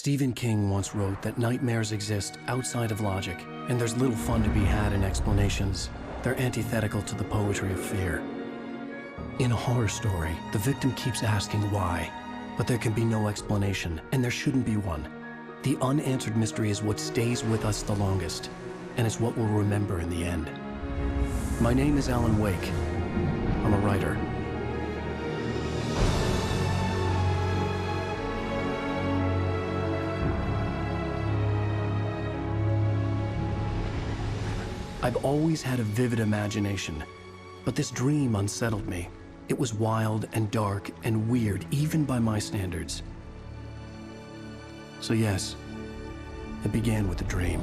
Stephen King once wrote that nightmares exist outside of logic, and there's little fun to be had in explanations. They're antithetical to the poetry of fear. In a horror story, the victim keeps asking why, but there can be no explanation, and there shouldn't be one. The unanswered mystery is what stays with us the longest, and it's what we'll remember in the end. My name is Alan Wake. I'm a writer. I've always had a vivid imagination, but this dream unsettled me. It was wild and dark and weird, even by my standards. So yes, it began with a dream.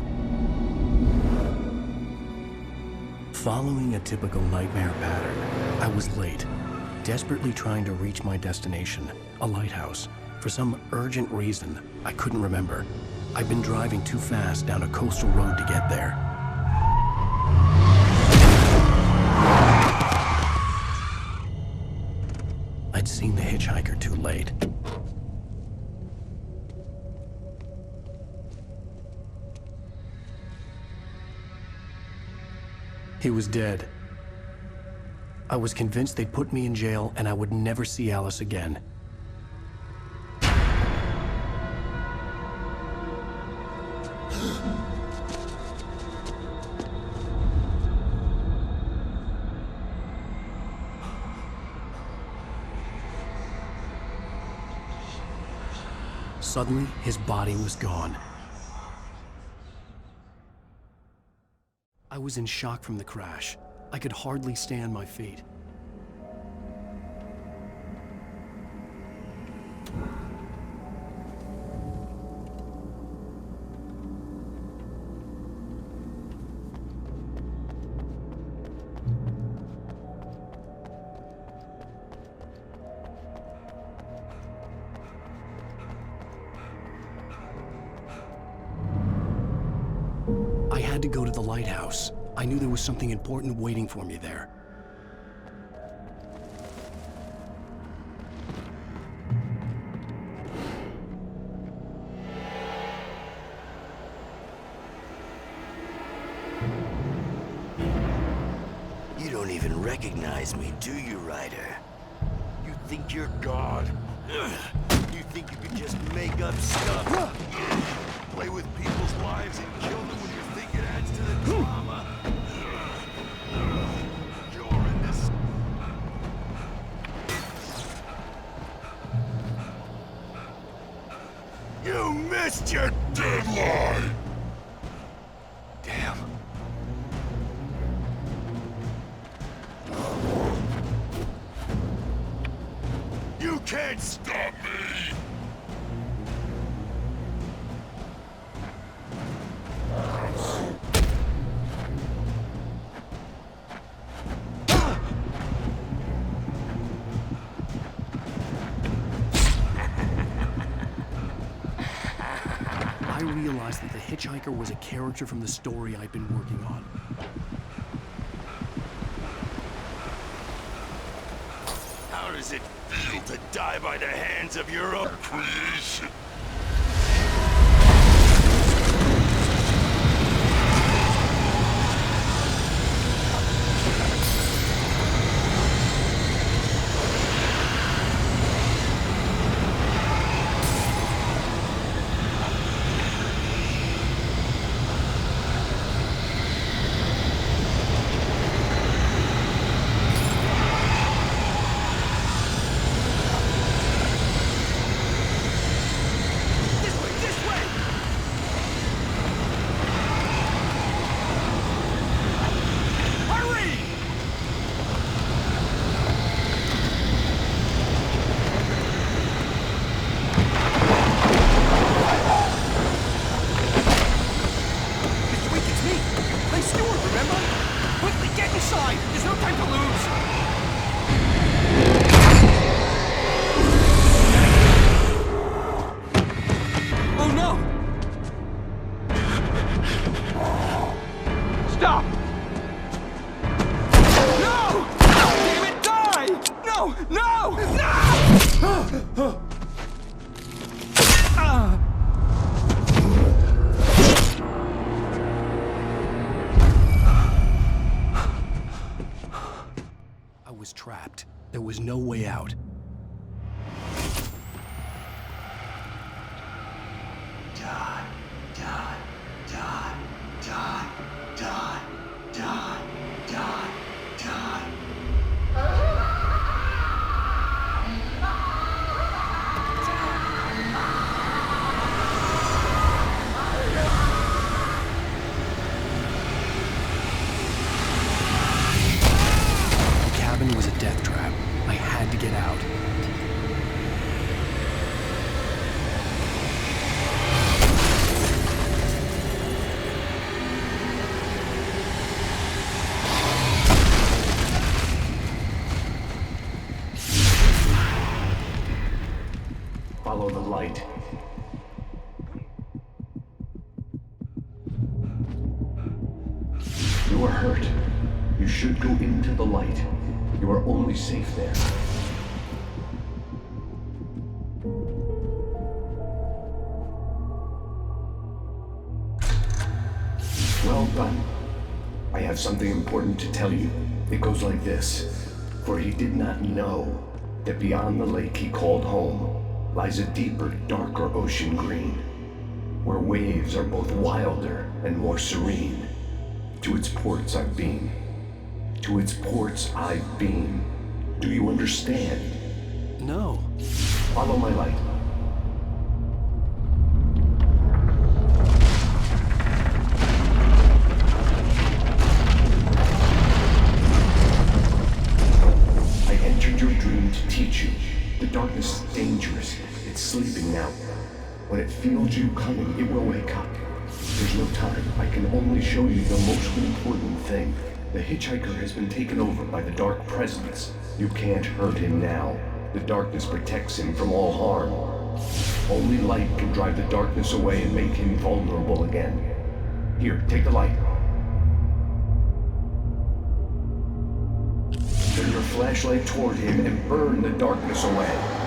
Following a typical nightmare pattern, I was late, desperately trying to reach my destination, a lighthouse. For some urgent reason, I couldn't remember. I'd been driving too fast down a coastal road to get there. I'd seen the hitchhiker too late. He was dead. I was convinced they'd put me in jail and I would never see Alice again. Suddenly, his body was gone. I was in shock from the crash. I could hardly stay on my feet. I had to go to the lighthouse. I knew there was something important waiting for me there. You don't even recognize me, do you, Ryder? You think you're God? You think you can just make up stuff? Play with people's lives and kill them when you think it adds to the drama? You're in this... You missed your deadline! Damn. You can't stop me! I realized that the hitchhiker was a character from the story I'd been working on. How does it feel to die by the hands of your own creation? There's no time to lose! Oh no! Stop! No! Damn it, die! No! No! No! was trapped. There was no way out. Die, die, die, die, die, die, die, die. The cabin was a death trap. I had to get out. Follow the light. You are hurt. You should go into the light. You are only safe there. Well done. I have something important to tell you. It goes like this. For he did not know that beyond the lake he called home lies a deeper, darker ocean green, where waves are both wilder and more serene. To its ports I've been. To its ports I've been. Do you understand? No. Follow my light. I entered your dream to teach you. The darkness is dangerous. It's sleeping now. When it feels you coming, it will wake up. There's no time. I can only show you the most important thing. The hitchhiker has been taken over by the Dark Presence. You can't hurt him now. The darkness protects him from all harm. Only light can drive the darkness away and make him vulnerable again. Here, take the light. Turn your flashlight toward him and burn the darkness away.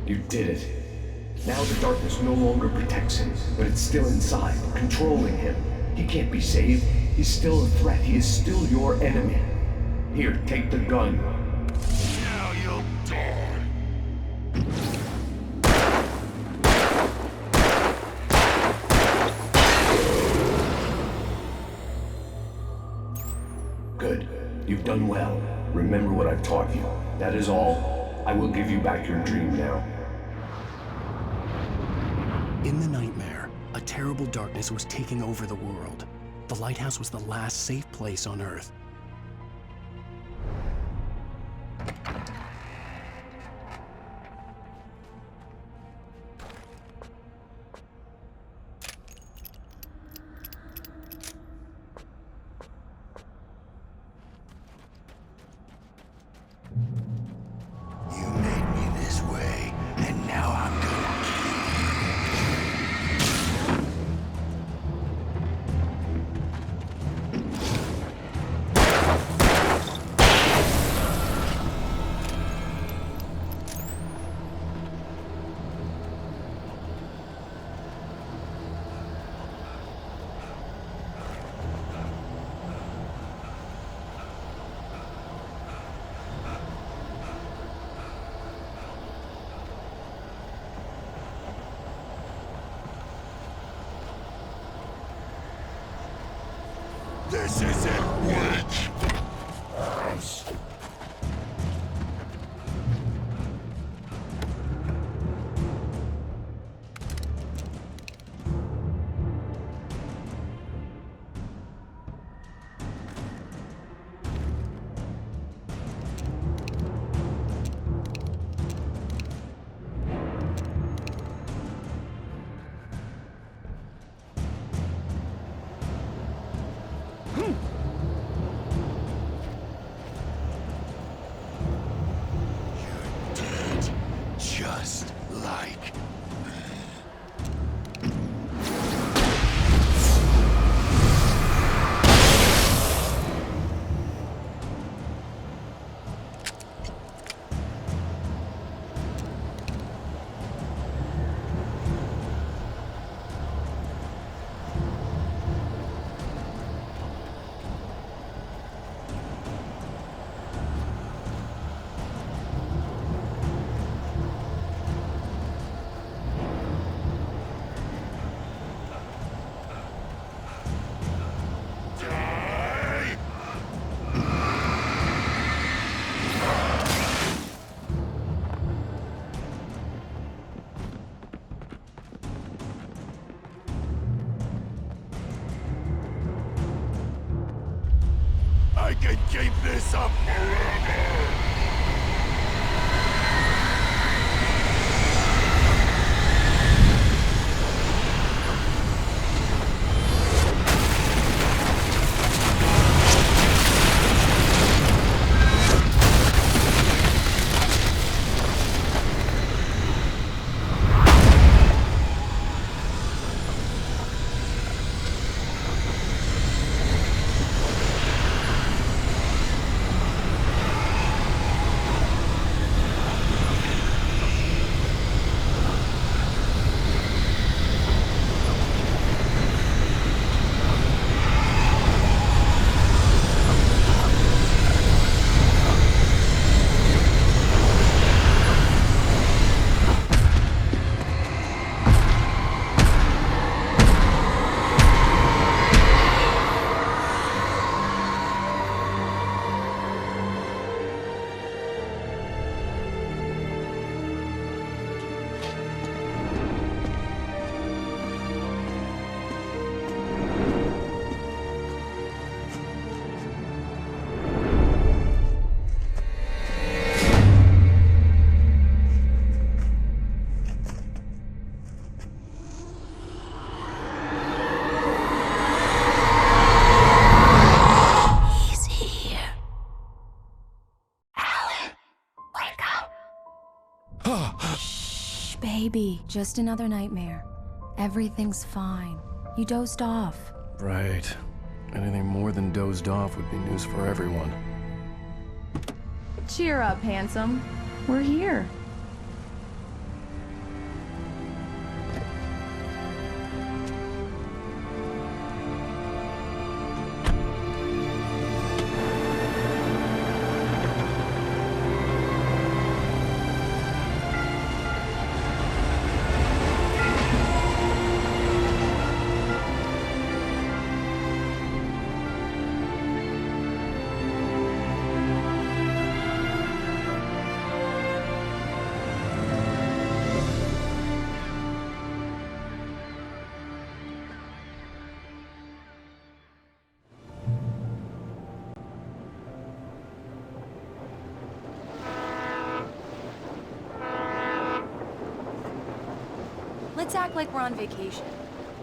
You did it. Now the darkness no longer protects him, but it's still inside, controlling him. He can't be saved. He's still a threat. He is still your enemy. Here, take the gun. Now you'll die. Good. You've done well. Remember what I've taught you. That is all. I will give you back your dream now. In the nightmare, a terrible darkness was taking over the world. The lighthouse was the last safe place on Earth. You made me this way, and now I'm gonna This isn't work! can keep this up forever! Shh, baby. Just another nightmare. Everything's fine. You dozed off. Right. Anything more than dozed off would be news for everyone. Cheer up, handsome. We're here. Let's act like we're on vacation.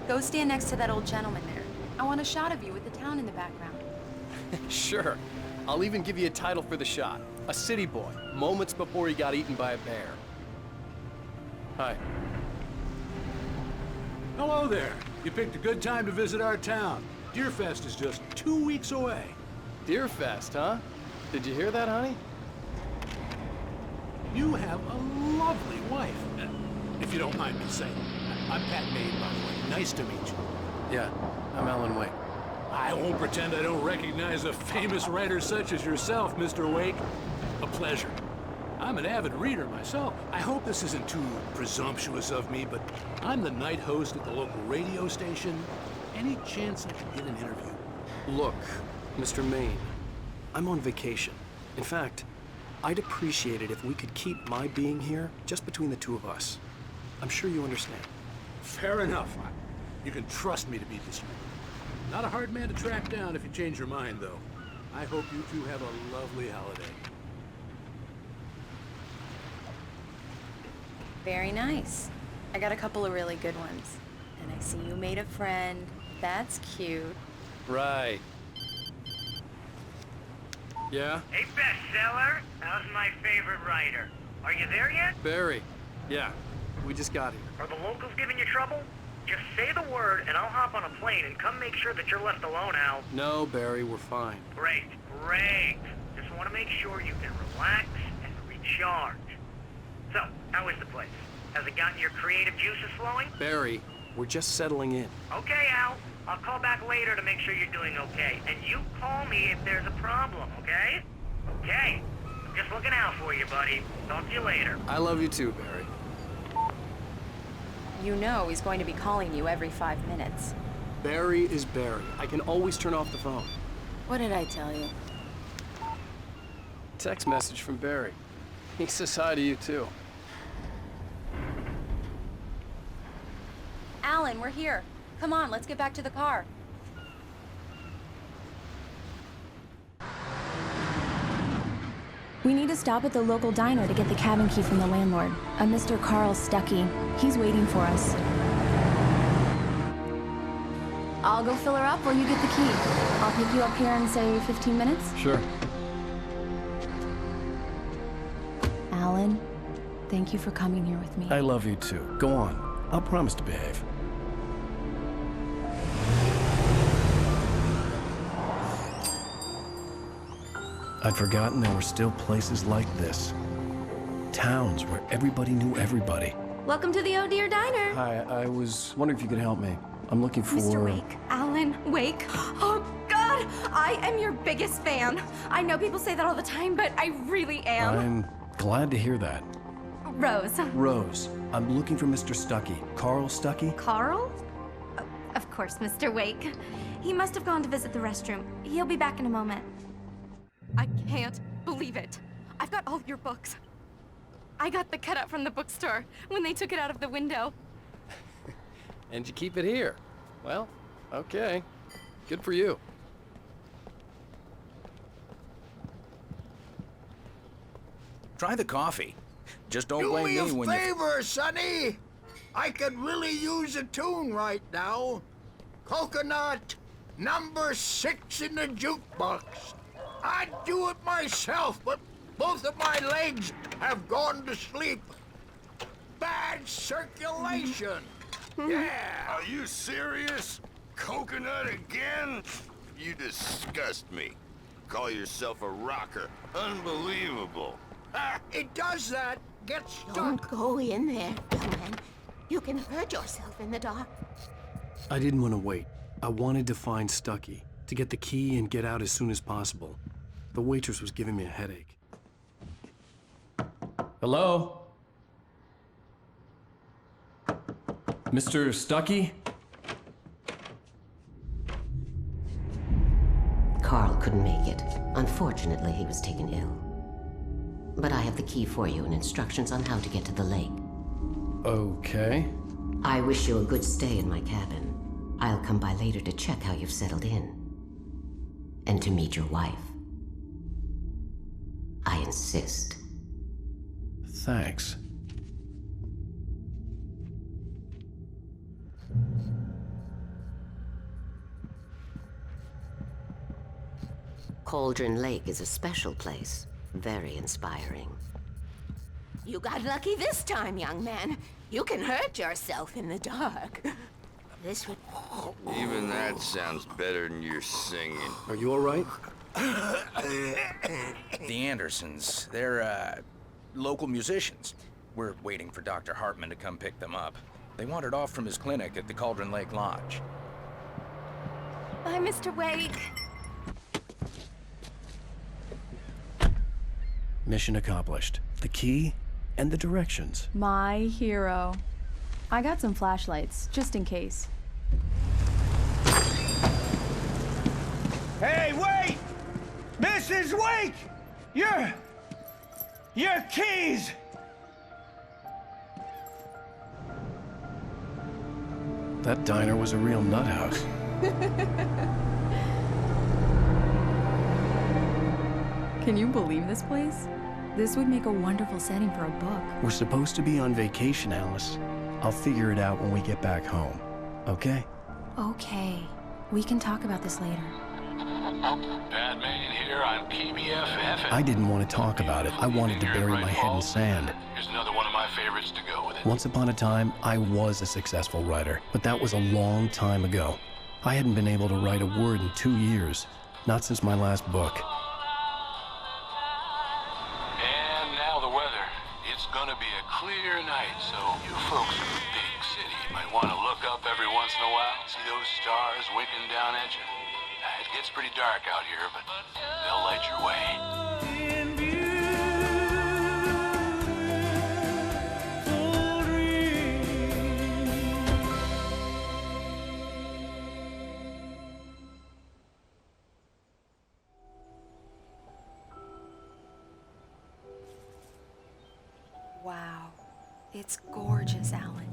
Go stand next to that old gentleman there. I want a shot of you with the town in the background. Sure. I'll even give you a title for the shot. A city boy, moments before he got eaten by a bear. Hi. Hello there. You picked a good time to visit our town. Deerfest is just 2 weeks away. Deerfest, huh? Did you hear that, honey? You have a lovely wife. If you don't mind me saying. I'm Pat Maine, by the way. Nice to meet you. Yeah, I'm Alan Wake. I won't pretend I don't recognize a famous writer such as yourself, Mr. Wake. A pleasure. I'm an avid reader myself. I hope this isn't too presumptuous of me, but I'm the night host at the local radio station. Any chance I could get an interview? Look, Mr. Maine, I'm on vacation. In fact, I'd appreciate it if we could keep my being here just between the two of us. I'm sure you understand. Fair enough. You can trust me to be discreet. Not a hard man to track down if you change your mind, though. I hope you two have a lovely holiday. Very nice. I got a couple of really good ones. And I see you made a friend. That's cute. Right. Yeah? Hey, bestseller. How's my favorite writer? Are you there yet? Barry. Yeah, we just got here. Are the locals giving you trouble? Just say the word and I'll hop on a plane and come make sure that you're left alone, Al. No, Barry, we're fine. Great, great. Just want to make sure you can relax and recharge. So, how is the place? Has it gotten your creative juices flowing? Barry, we're just settling in. Okay, Al. I'll call back later to make sure you're doing okay. And you call me if there's a problem, okay? Okay. I'm just looking out for you, buddy. Talk to you later. I love you too, Barry. You know he's going to be calling you every 5 minutes. Barry is Barry. I can always turn off the phone. What did I tell you? Text message from Barry. He says hi to you too. Alan, we're here. Come on, let's get back to the car. We need to stop at the local diner to get the cabin key from the landlord, a Mr. Carl Stuckey. He's waiting for us. I'll go fill her up while you get the key. I'll pick you up here in, say, 15 minutes? Sure. Alan, thank you for coming here with me. I love you too. Go on. I'll promise to behave. I'd forgotten there were still places like this. Towns where everybody knew everybody. Welcome to the Oh Dear Diner. Hi, I was wondering if you could help me. I'm looking for... Mr. Wake, Alan Wake. Oh, God! I am your biggest fan. I know people say that all the time, but I really am. I'm glad to hear that. Rose. Rose, I'm looking for Mr. Stuckey. Carl Stuckey? Carl? Of course, Mr. Wake. He must have gone to visit the restroom. He'll be back in a moment. I can't believe it. I've got all your books. I got the cutout from the bookstore when they took it out of the window. And you keep it here. Well, okay. Good for you. Try the coffee. Just don't blame me when you... Do me a favor, Sonny! I could really use a tune right now. Coconut, number 6 in the jukebox. I'd do it myself, but both of my legs have gone to sleep. Bad circulation. Yeah. Are you serious? Coconut again? You disgust me. Call yourself a rocker. Unbelievable. It does that. Get stuck. Don't go in there, young man. You can hurt yourself in the dark. I didn't want to wait. I wanted to find Stuckey, to get the key and get out as soon as possible. The waitress was giving me a headache. Hello? Mr. Stuckey? Carl couldn't make it. Unfortunately, he was taken ill. But I have the key for you and instructions on how to get to the lake. Okay. I wish you a good stay in my cabin. I'll come by later to check how you've settled in. And to meet your wife. I insist. Thanks. Cauldron Lake is a special place. Very inspiring. You got lucky this time, young man. You can hurt yourself in the dark. This would... Even that sounds better than your singing. Are you all right? The Andersons, they're, local musicians. We're waiting for Dr. Hartman to come pick them up. They wandered off from his clinic at the Cauldron Lake Lodge. Bye, Mr. Wake. Mission accomplished. The key and the directions. My hero. I got some flashlights, just in case. Hey, wait! Mrs. Wake! Your keys! That diner was a real nut house. Can you believe this place? This would make a wonderful setting for a book. We're supposed to be on vacation, Alice. I'll figure it out when we get back home. Okay? Okay. We can talk about this later. Batman here on PBFF. I didn't want to talk about it. I wanted to bury my head in sand. Here's another one of my favorites to go with it. Once upon a time, I was a successful writer, but that was a long time ago. I hadn't been able to write a word in 2 years. Not since my last book. And now the weather. It's gonna be a clear night, so you folks in the big city might want to look up every once in a while, see those stars winking down at you. It gets pretty dark out here, but they'll light your way. Wow. It's gorgeous, Alan.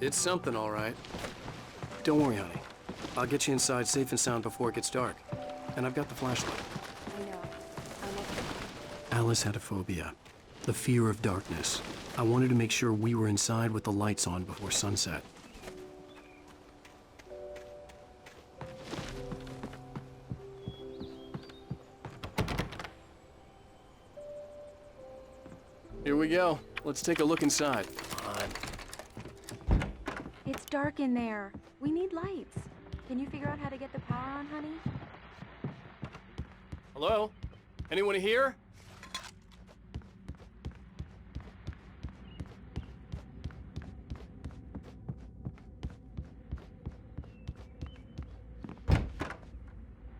It's something, all right. Don't worry, honey. I'll get you inside safe and sound before it gets dark. And I've got the flashlight. I know. I'm okay. Alice had a phobia, the fear of darkness. I wanted to make sure we were inside with the lights on before sunset. Here we go. Let's take a look inside. It's dark in there. We need lights. Can you figure out how to get the power on, honey? Hello? Anyone here?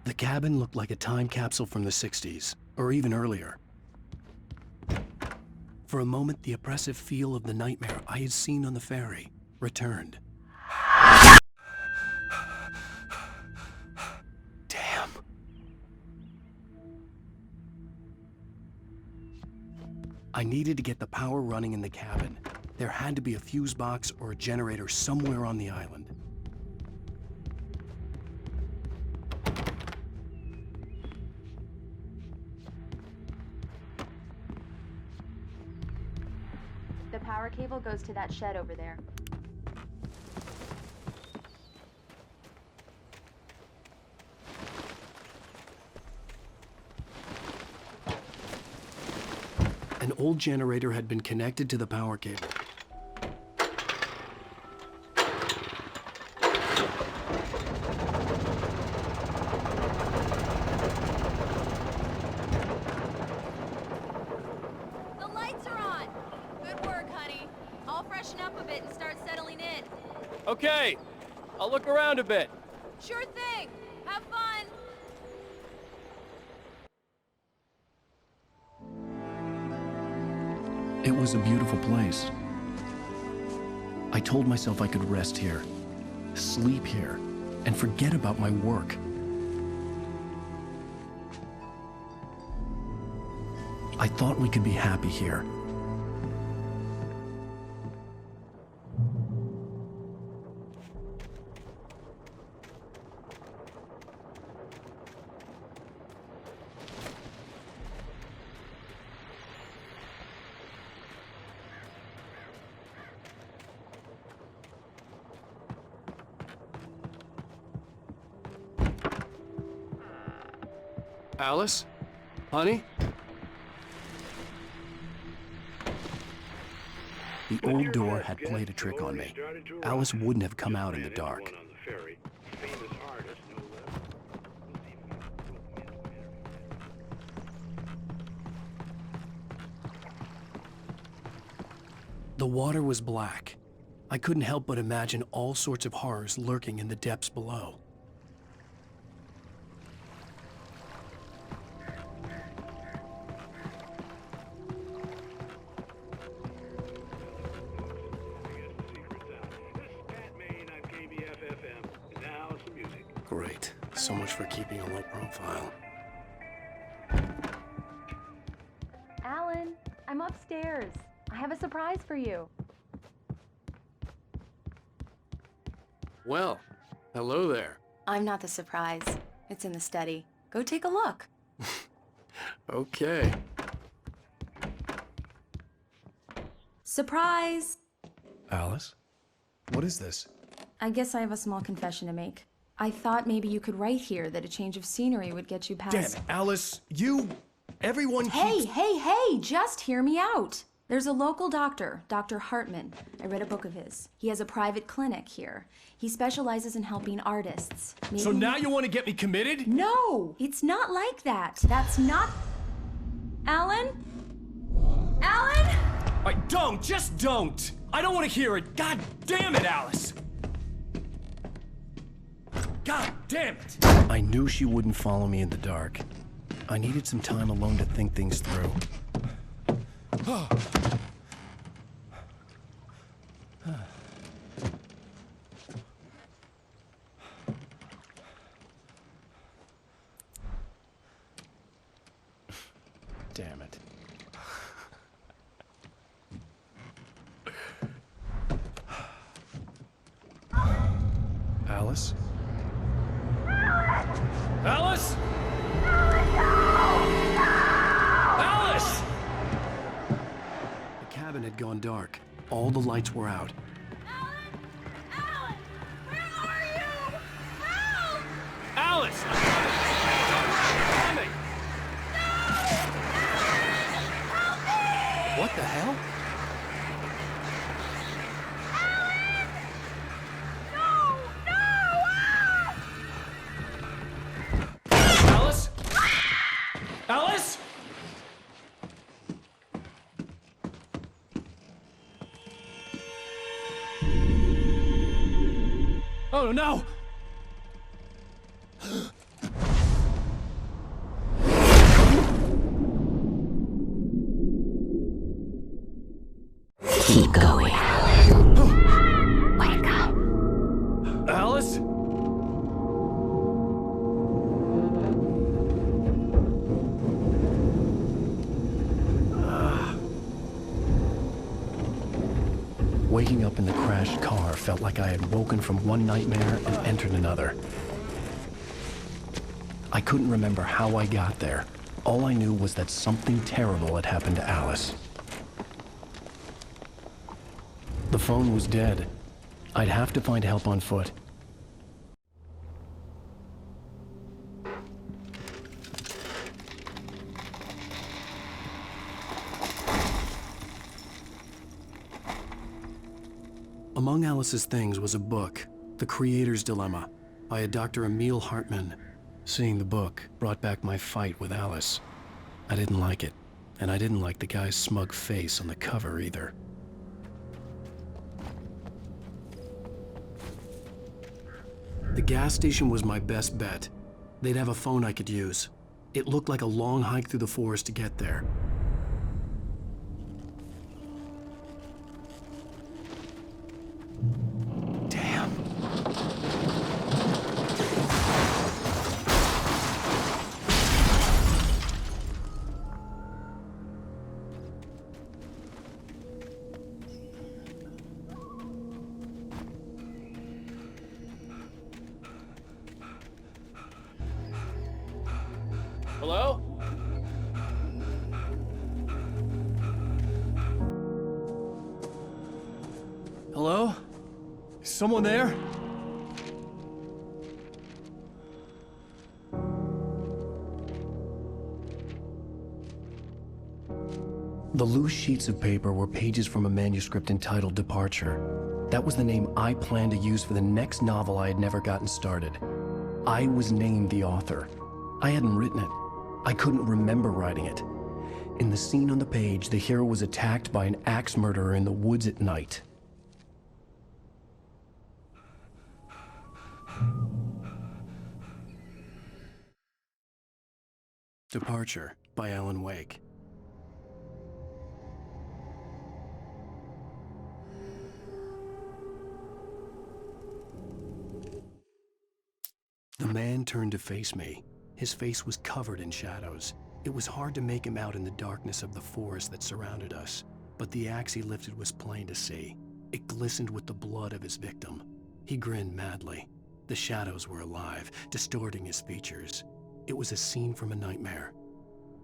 The cabin looked like a time capsule from the 60s, or even earlier. For a moment, the oppressive feel of the nightmare I had seen on the ferry returned. Damn. I needed to get the power running in the cabin. There had to be a fuse box or a generator somewhere on the island. The power cable goes to that shed over there. An old generator had been connected to the power cable. The lights are on! Good work, honey. I'll freshen up a bit and start settling in. Okay, I'll look around a bit. Sure thing! Have fun! It was a beautiful place. I told myself I could rest here, sleep here, and forget about my work. I thought we could be happy here. Alice? Honey? The old door had played a trick on me. Alice wouldn't have come out in the dark. The water was black. I couldn't help but imagine all sorts of horrors lurking in the depths below. Great. So much for keeping a low profile. Alan, I'm upstairs. I have a surprise for you. Well, hello there. I'm not the surprise. It's in the study. Go take a look. Okay. Surprise! Alice? What is this? I guess I have a small confession to make. I thought maybe you could write here that a change of scenery would get you past... Damn it, Alice, everyone Hey, keeps... hey, just hear me out. There's a local doctor, Dr. Hartman. I read a book of his. He has a private clinic here. He specializes in helping artists. So now you want to get me committed? No, it's not like that. That's not... Alan? Alan? Just don't! I don't want to hear it! God damn it, Alice! God damn it! I knew she wouldn't follow me in the dark. I needed some time alone to think things through. Damn it. Alice? Alice? Alice! cabin had gone dark. All the lights were out. Alice! Coming! What the hell? Alice? Alice? Oh no! Keep going. Wake up. Alice? Waking up in the crashed car felt like I had woken from one nightmare and entered another. I couldn't remember how I got there. All I knew was that something terrible had happened to Alice. The phone was dead. I'd have to find help on foot. Among Alice's things was a book, The Creator's Dilemma, by a Dr. Emil Hartman. Seeing the book brought back my fight with Alice. I didn't like it, and I didn't like the guy's smug face on the cover either. The gas station was my best bet. They'd have a phone I could use. It looked like a long hike through the forest to get there. Damn. Hello? Hello? Is someone there? The loose sheets of paper were pages from a manuscript entitled Departure. That was the name I planned to use for the next novel I had never gotten started. I was named the author. I hadn't written it. I couldn't remember writing it. In the scene on the page, the hero was attacked by an axe murderer in the woods at night. Departure by Alan Wake. The man turned to face me. His face was covered in shadows. It was hard to make him out in the darkness of the forest that surrounded us, but the axe he lifted was plain to see. It glistened with the blood of his victim. He grinned madly. The shadows were alive, distorting his features. It was a scene from a nightmare,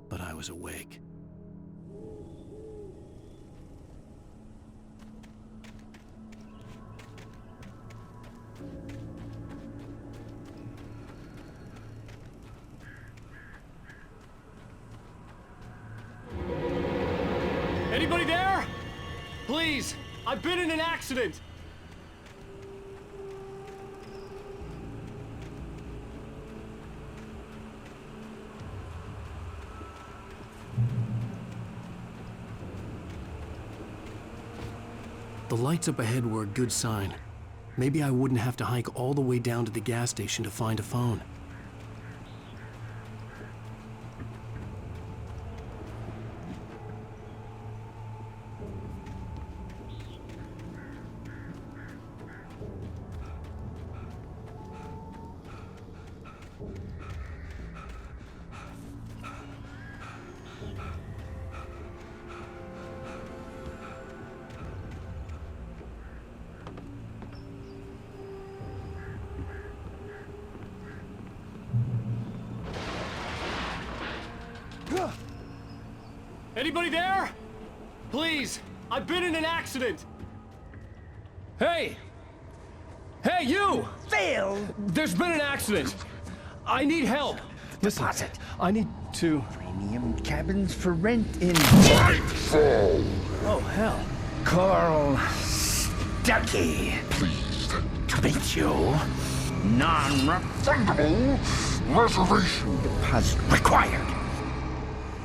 but I was awake. Anybody there? Please, I've been in an accident. The lights up ahead were a good sign. Maybe I wouldn't have to hike all the way down to the gas station to find a phone. Anybody there? Please, I've been in an accident! Hey! Hey, you! Phil! There's been an accident! I need help! Listen, I need to... Premium cabins for rent in... Oh, hell. Carl Stuckey. Pleased to meet you. Non-refundable reservation deposit required.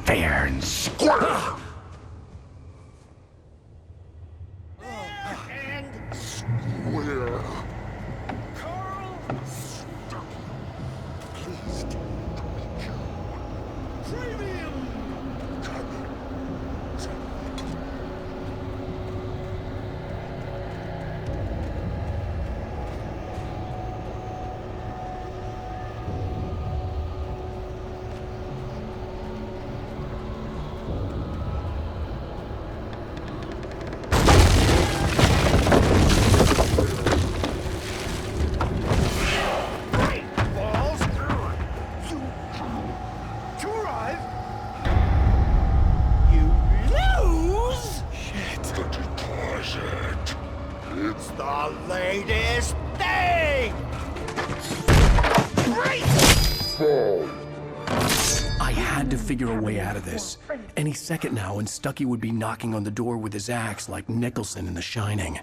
Fair and square. And square. Carl Stuckey. Pleased to meet you. Premium cabins. It's the latest thing! I had to figure a way out of this. Any second now, and Stuckey would be knocking on the door with his axe like Nicholson in The Shining.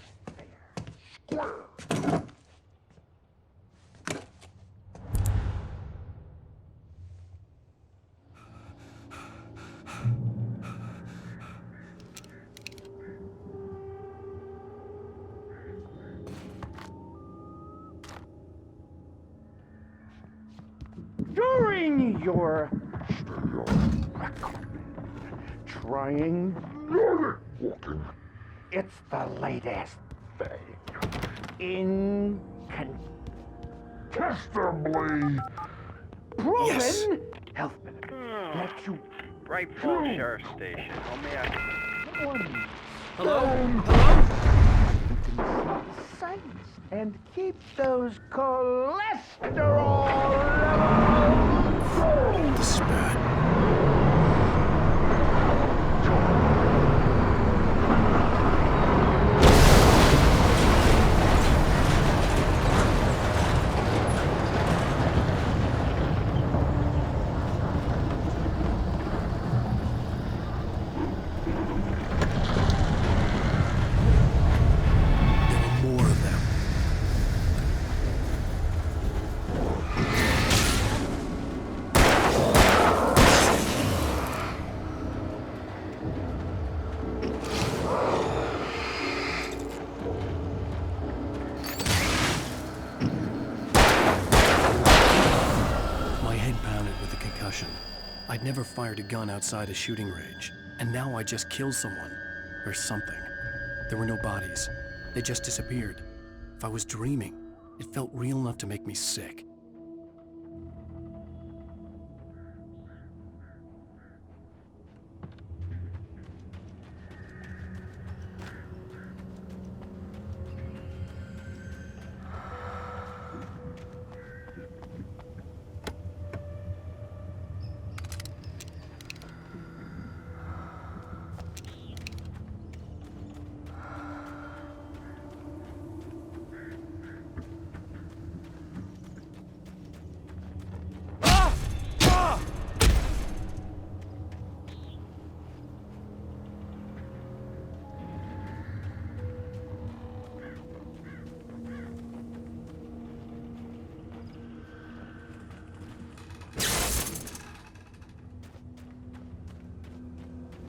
During your trying walking, it's the latest thing. Incontestably proven health benefit that you Bright Falls Sheriff Station. How may I... Hello? Sights and keep those cholesterol levels. The spat. I'd never fired a gun outside a shooting range, and now I just killed someone. Or something. There were no bodies. They just disappeared. If I was dreaming, it felt real enough to make me sick.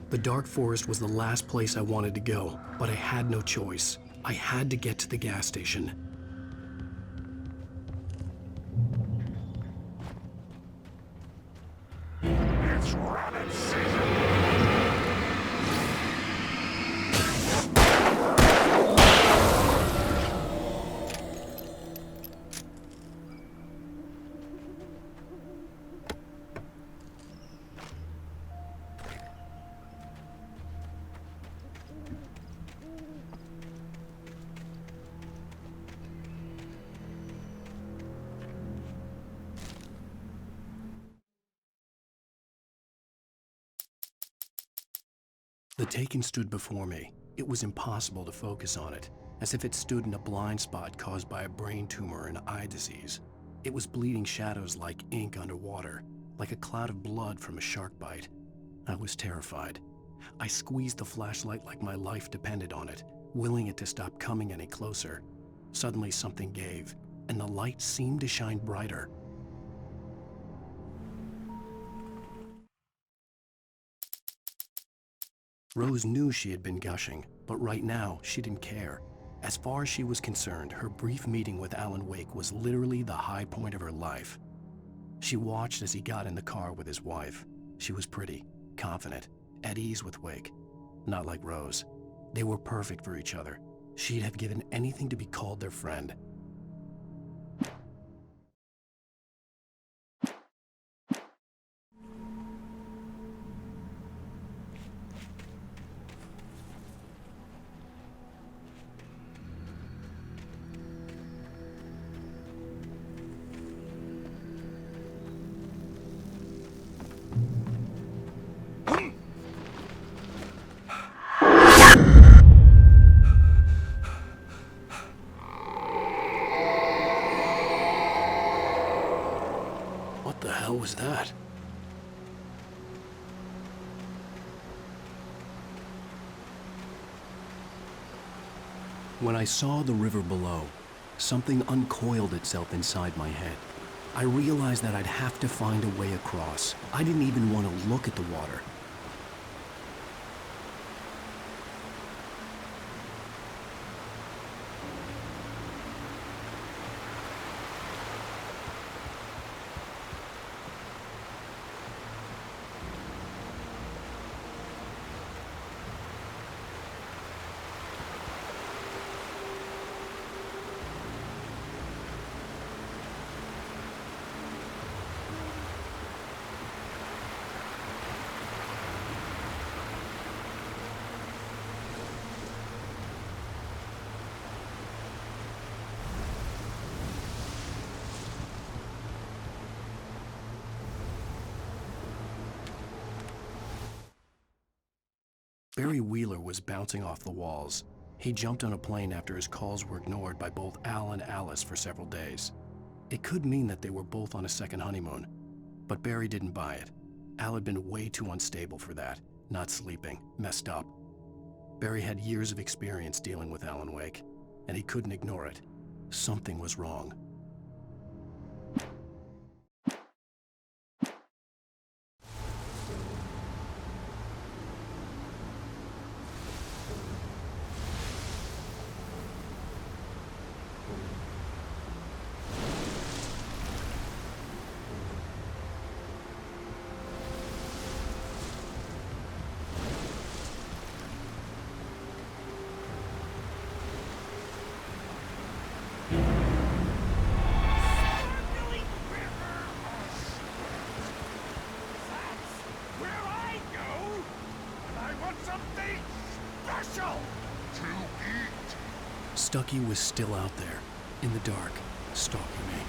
The dark forest was the last place I wanted to go, but I had no choice. I had to get to the gas station. It's rabbit season. The Taken stood before me, It was impossible to focus on it, as if it stood in a blind spot caused by a brain tumor and eye disease. It was bleeding shadows like ink underwater, like a cloud of blood from a shark bite. I was terrified. I squeezed the flashlight like my life depended on it, willing it to stop coming any closer. Suddenly something gave, and the light seemed to shine brighter. Rose knew she had been gushing, but right now she didn't care. As far as she was concerned, her brief meeting with Alan Wake was literally the high point of her life. She watched as he got in the car with his wife. She was pretty, confident, at ease with Wake. Not like Rose. They were perfect for each other. She'd have given anything to be called their friend. What the hell was that? When I saw the river below, something uncoiled itself inside my head. I realized that I'd have to find a way across. I didn't even want to look at the water. Barry Wheeler was bouncing off the walls. He jumped on a plane after his calls were ignored by both Al and Alice for several days. It could mean that they were both on a second honeymoon, but Barry didn't buy it. Al had been way too unstable for that, not sleeping, messed up. Barry had years of experience dealing with Alan Wake, and he couldn't ignore it. Something was wrong. Stucky was still out there, in the dark, stalking me.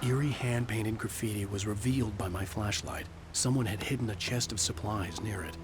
eerie hand-painted graffiti was revealed by my flashlight. Someone had hidden a chest of supplies near it.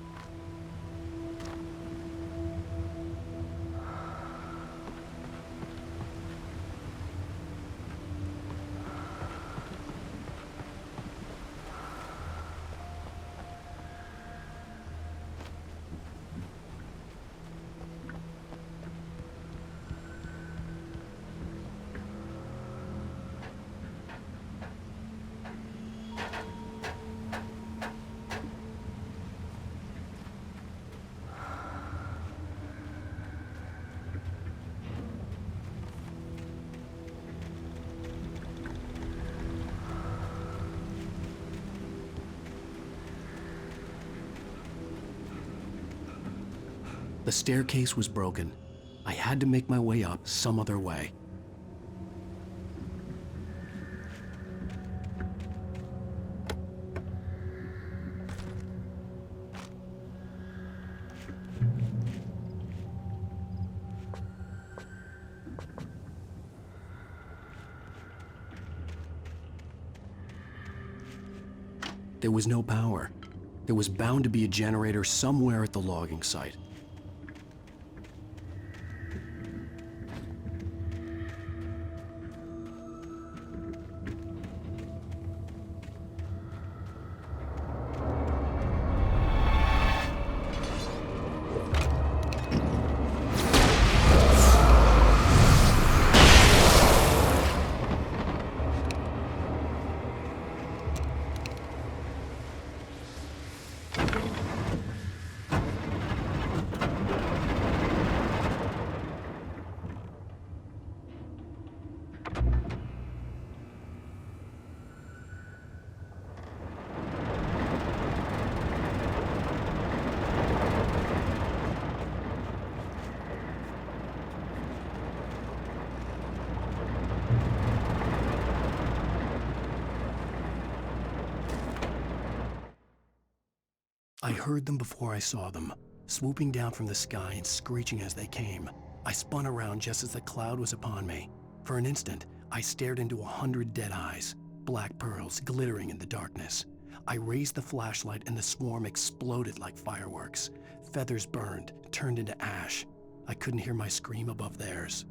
The staircase was broken. I had to make my way up some other way. There was no power. There was bound to be a generator somewhere at the logging site. I heard them before I saw them, swooping down from the sky and screeching as they came. I spun around just as the cloud was upon me. For an instant, I stared into 100 dead eyes, black pearls glittering in the darkness. I raised the flashlight and the swarm exploded like fireworks. Feathers burned, turned into ash. I couldn't hear my scream above theirs.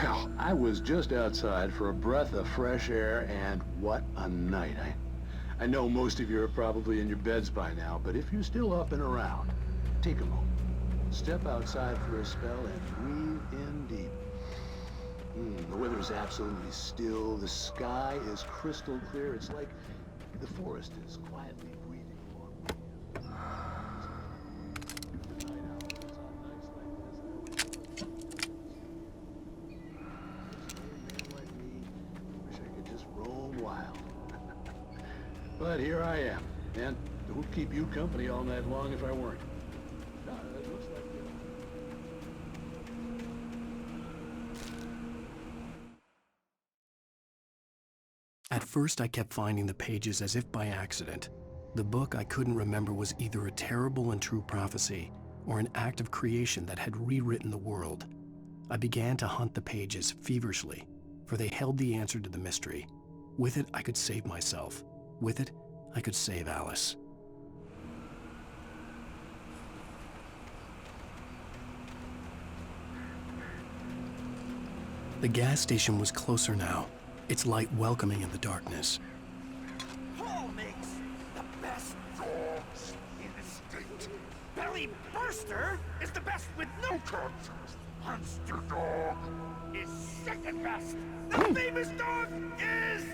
Well, I was just outside for a breath of fresh air, and what a night. I know most of you are probably in your beds by now, but if you're still up and around, take a moment. Step outside for a spell and breathe in deep. The weather is absolutely still. The sky is crystal clear. It's like the forest is quietly breathing along with you. Wish I could just roam wild. But here I am, and who'd keep you company all night long if I weren't? It looks like At first, I kept finding the pages as if by accident. The book I couldn't remember was either a terrible and true prophecy or an act of creation that had rewritten the world. I began to hunt the pages feverishly, for they held the answer to the mystery. With it, I could save myself. With it, I could save Alice. The gas station was closer now, its light welcoming in the darkness. Paul makes the best dogs in the state. Belly Burster is the best with no contest. Monster Dog is second best. The famous dog is...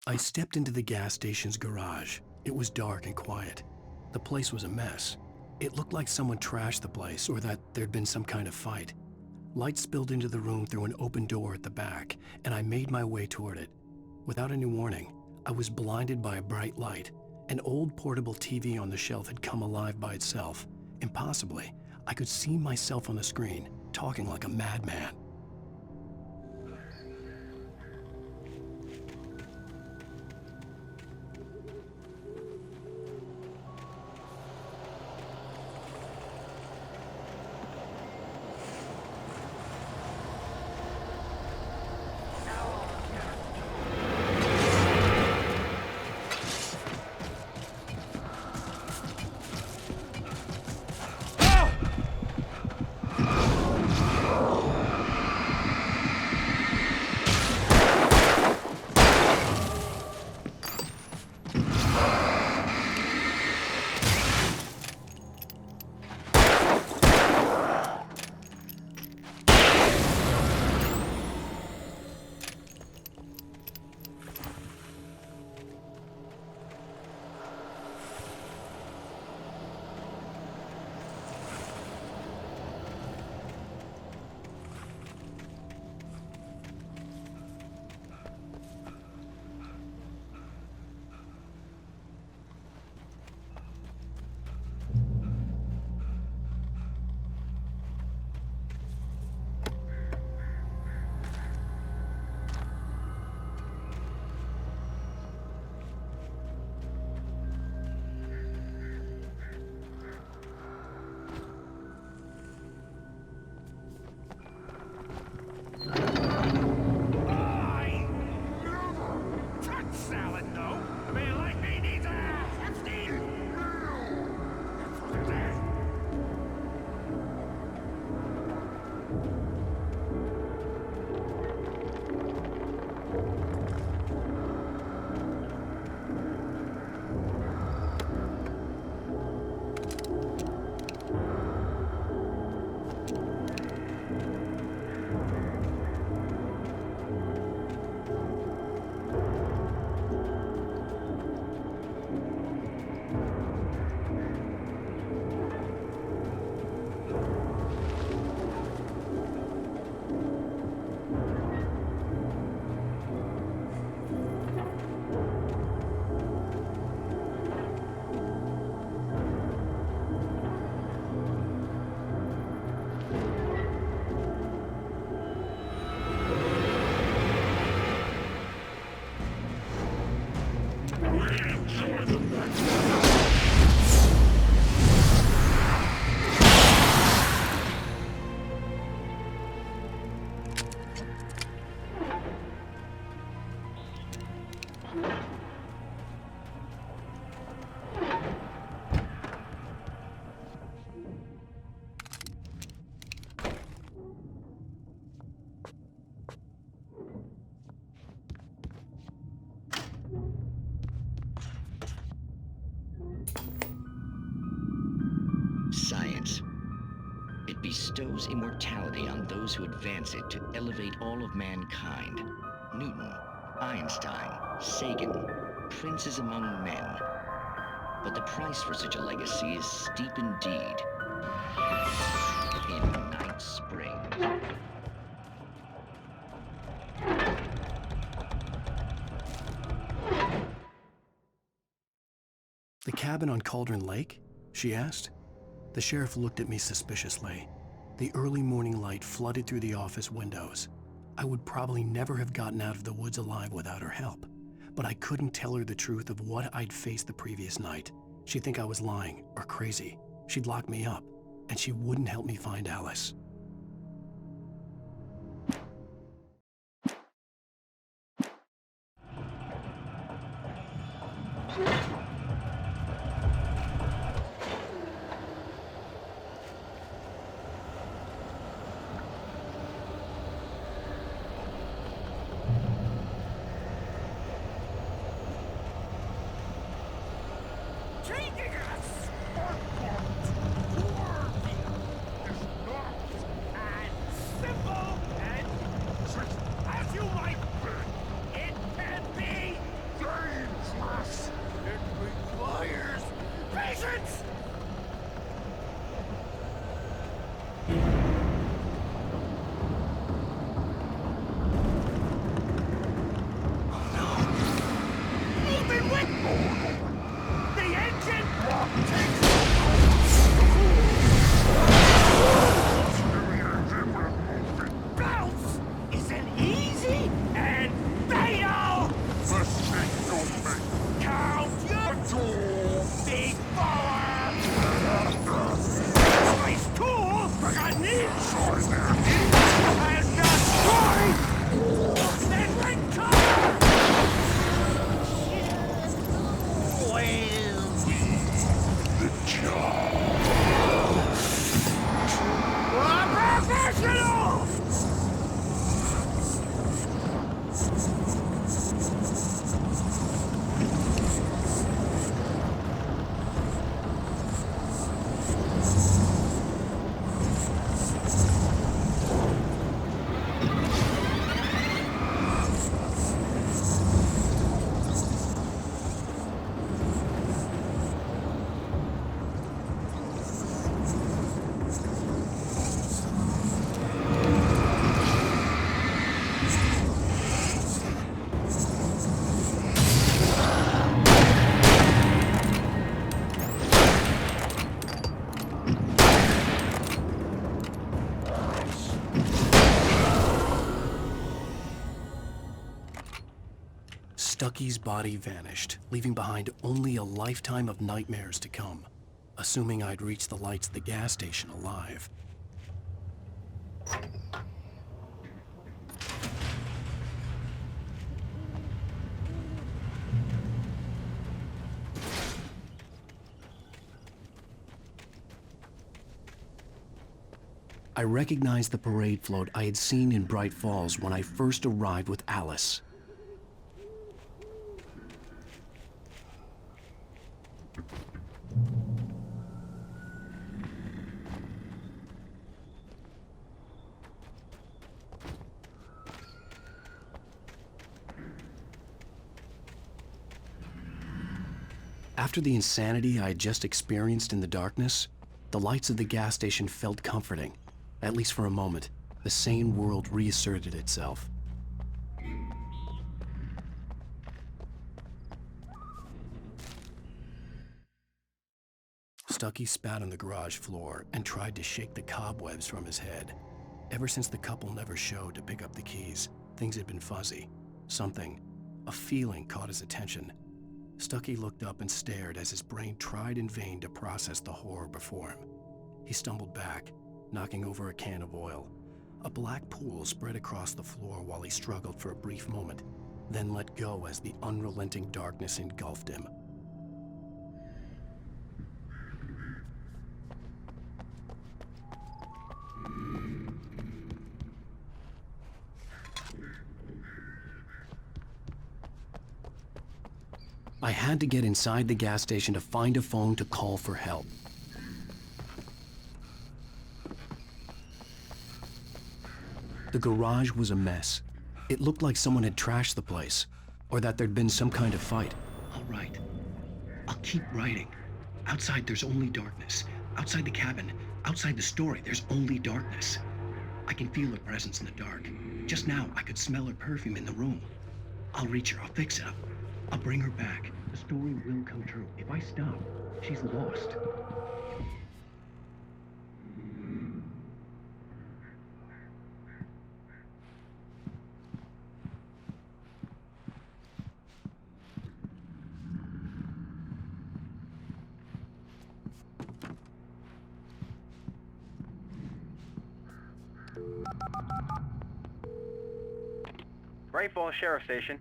I stepped into the gas station's garage. It was dark and quiet. The place was a mess. It looked like someone trashed the place or that there'd been some kind of fight. Light spilled into the room through an open door at the back, and I made my way toward it. Without any warning, I was blinded by a bright light. An old portable TV on the shelf had come alive by itself. Impossibly, I could see myself on the screen, talking like a madman. Science. It bestows immortality on those who advance it to elevate all of mankind. Newton, Einstein, Sagan, princes among men. But the price for such a legacy is steep indeed. In Night Spring. The cabin on Cauldron Lake? She asked. The sheriff looked at me suspiciously. The early morning light flooded through the office windows. I would probably never have gotten out of the woods alive without her help, but I couldn't tell her the truth of what I'd faced the previous night. She'd think I was lying or crazy. She'd lock me up, and she wouldn't help me find Alice. Stucky's body vanished, leaving behind only a lifetime of nightmares to come, assuming I'd reached the lights of the gas station alive. I recognized the parade float I had seen in Bright Falls when I first arrived with Alice. After the insanity I had just experienced in the darkness, the lights of the gas station felt comforting. At least for a moment, the sane world reasserted itself. Stucky spat on the garage floor and tried to shake the cobwebs from his head. Ever since the couple never showed to pick up the keys, things had been fuzzy. Something, a feeling caught his attention. Stucky looked up and stared as his brain tried in vain to process the horror before him. He stumbled back, knocking over a can of oil. A black pool spread across the floor while he struggled for a brief moment, then let go as the unrelenting darkness engulfed him. I had to get inside the gas station to find a phone to call for help. The garage was a mess. It looked like someone had trashed the place, or that there'd been some kind of fight. I'll write. I'll keep writing. Outside, there's only darkness. Outside the cabin, outside the story, there's only darkness. I can feel her presence in the dark. Just now, I could smell her perfume in the room. I'll reach her. I'll fix it up. I'll bring her back. The story will come true. If I stop, she's lost. Great Falls Sheriff Station.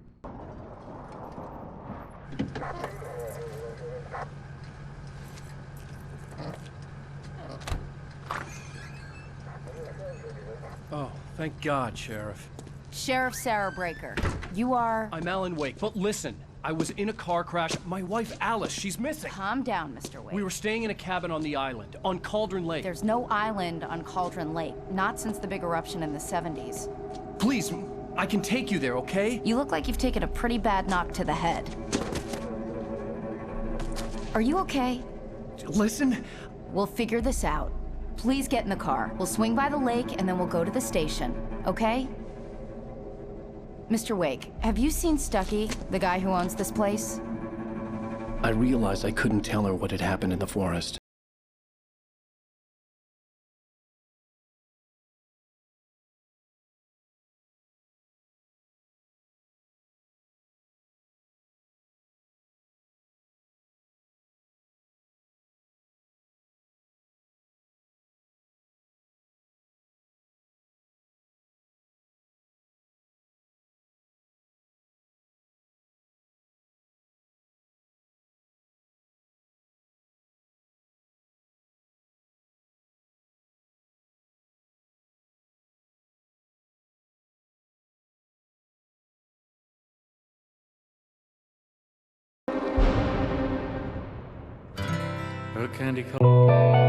Oh, thank God, Sheriff. Sheriff Sarah Breaker. You are... I'm Alan Wake, but listen. I was in a car crash. My wife, Alice, she's missing. Calm down, Mr. Wake. We were staying in a cabin on the island, on Cauldron Lake. There's no island on Cauldron Lake. Not since the big eruption in the 70s. Please, I can take you there, okay? You look like you've taken a pretty bad knock to the head. Are you okay? Listen. We'll figure this out. Please get in the car. We'll swing by the lake and then we'll go to the station, okay? Mr. Wake, have you seen Stucky, the guy who owns this place? I realized I couldn't tell her what had happened in the forest. Her candy color.